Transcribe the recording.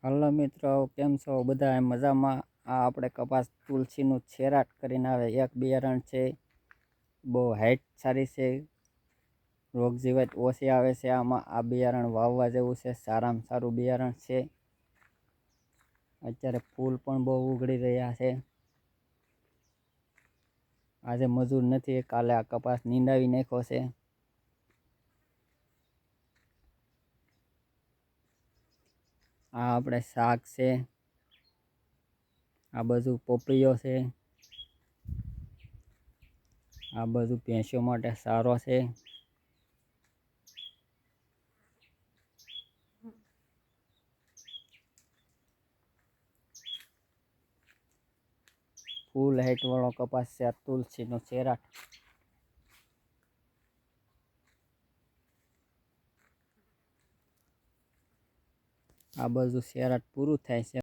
Hello મિત્રો, કેમ છો બધા? મજામાં? આ આપણે કપાસ તુલસીનું છેરાટ કરીને આવે એક બિયારણ છે. બહુ હાઈટ સારી છે, રોગ જીવાત ઓછી આવે છે. આમાં આ બિયારણ વાવવા જેવું છે, સારામાં સારું બિયારણ છે. અત્યારે ફૂલ પણ બહુ ઉગડી રહ્યા છે. આજે મજૂર નથી, કાલે આ કપાસ નીંદાવી નાખ્યો છે. આ આપણે શાક છે, આ બધું પોપૈયો છે, આ બધું ભેંસો માટે સારો છે. ફૂલ હાઈટ વાળો કપાસ છે આ તુલસીનો છેરાટ. આ બધું છેરાટ પૂરું થાય છે.